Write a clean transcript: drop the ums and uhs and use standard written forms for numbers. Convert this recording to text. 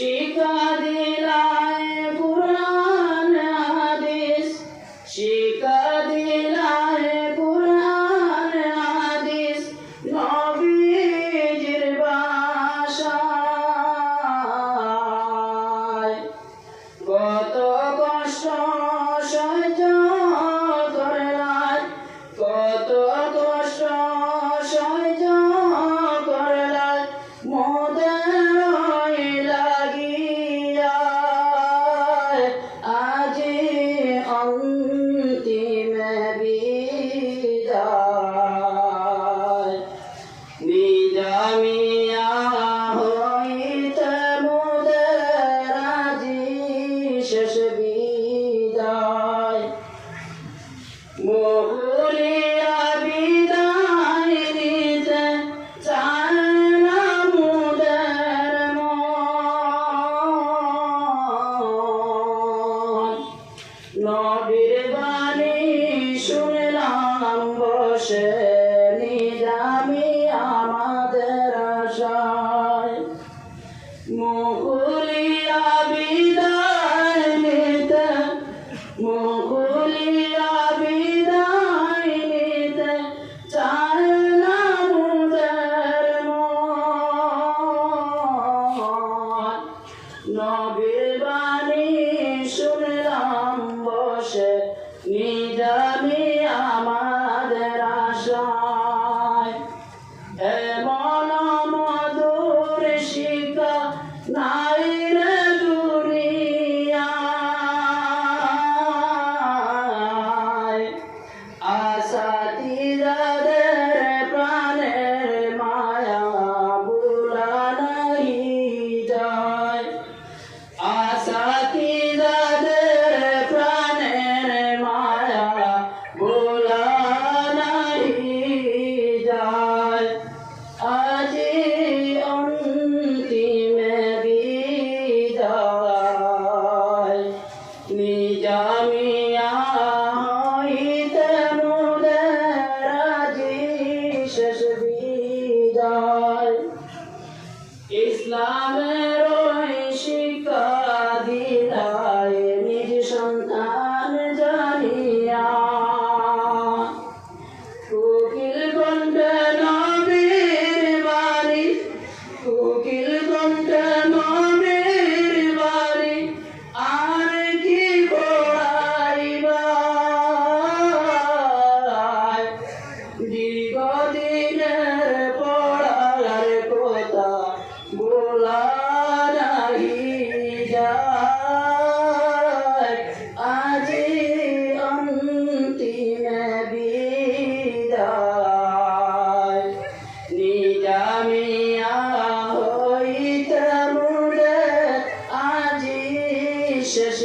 শিক্ষা দিলায় কুরআন হাদিস, শিক্ষা দিলায় কুরআন হাদিস, নবীজির ভাষায়। কত কষ্ট সহ্য করলাই, কত কষ্ট সহ্য করলাই, মোদের লাগিয়া আজি অন্তিম বিদায়। নিজামিয়া হইতে মোদের আজি শেষ বিদায়। মহুলিয়া বিদায় নিতে চায় না মোদের মন। নবীর বাণী শুনলাম বসে, নিজামি আমাদের আশায়। মহুলিয়া বিদায় নিতে, মহুলিয়া বিদায় নিতে চায় না মোদের মন। নবীর বাণী শুনলাম বসে, নিজামি আমাদের আশায়। এমন মধুর শিক্ষা নাই রে দুনিয়ায়। আসাতিজাদের প্রাণের মায়া ভুলা নাই যায়। আসাতিজাদের প্রাণের মায়া ভুলা নাই যায়। আজি অন্তিম বিদায়। নিজামিয়া হইতে মোদের আজি শেষ বিদায়। ইসলামের ওই শিক্ষা দিলায় নিজ সন্তান জানিয়া। কোকিল কণ্ঠে নবীর বাণী, কোকিল কণ্ঠে নবীর বাণী, আর কি পড়াইবা। দীর্ঘদিনের পড়ার কথা ভোলা নাহি যায়। আজি অন্তিম বিদায়। নিজামিয়া হইতে মোদের আজি শেষ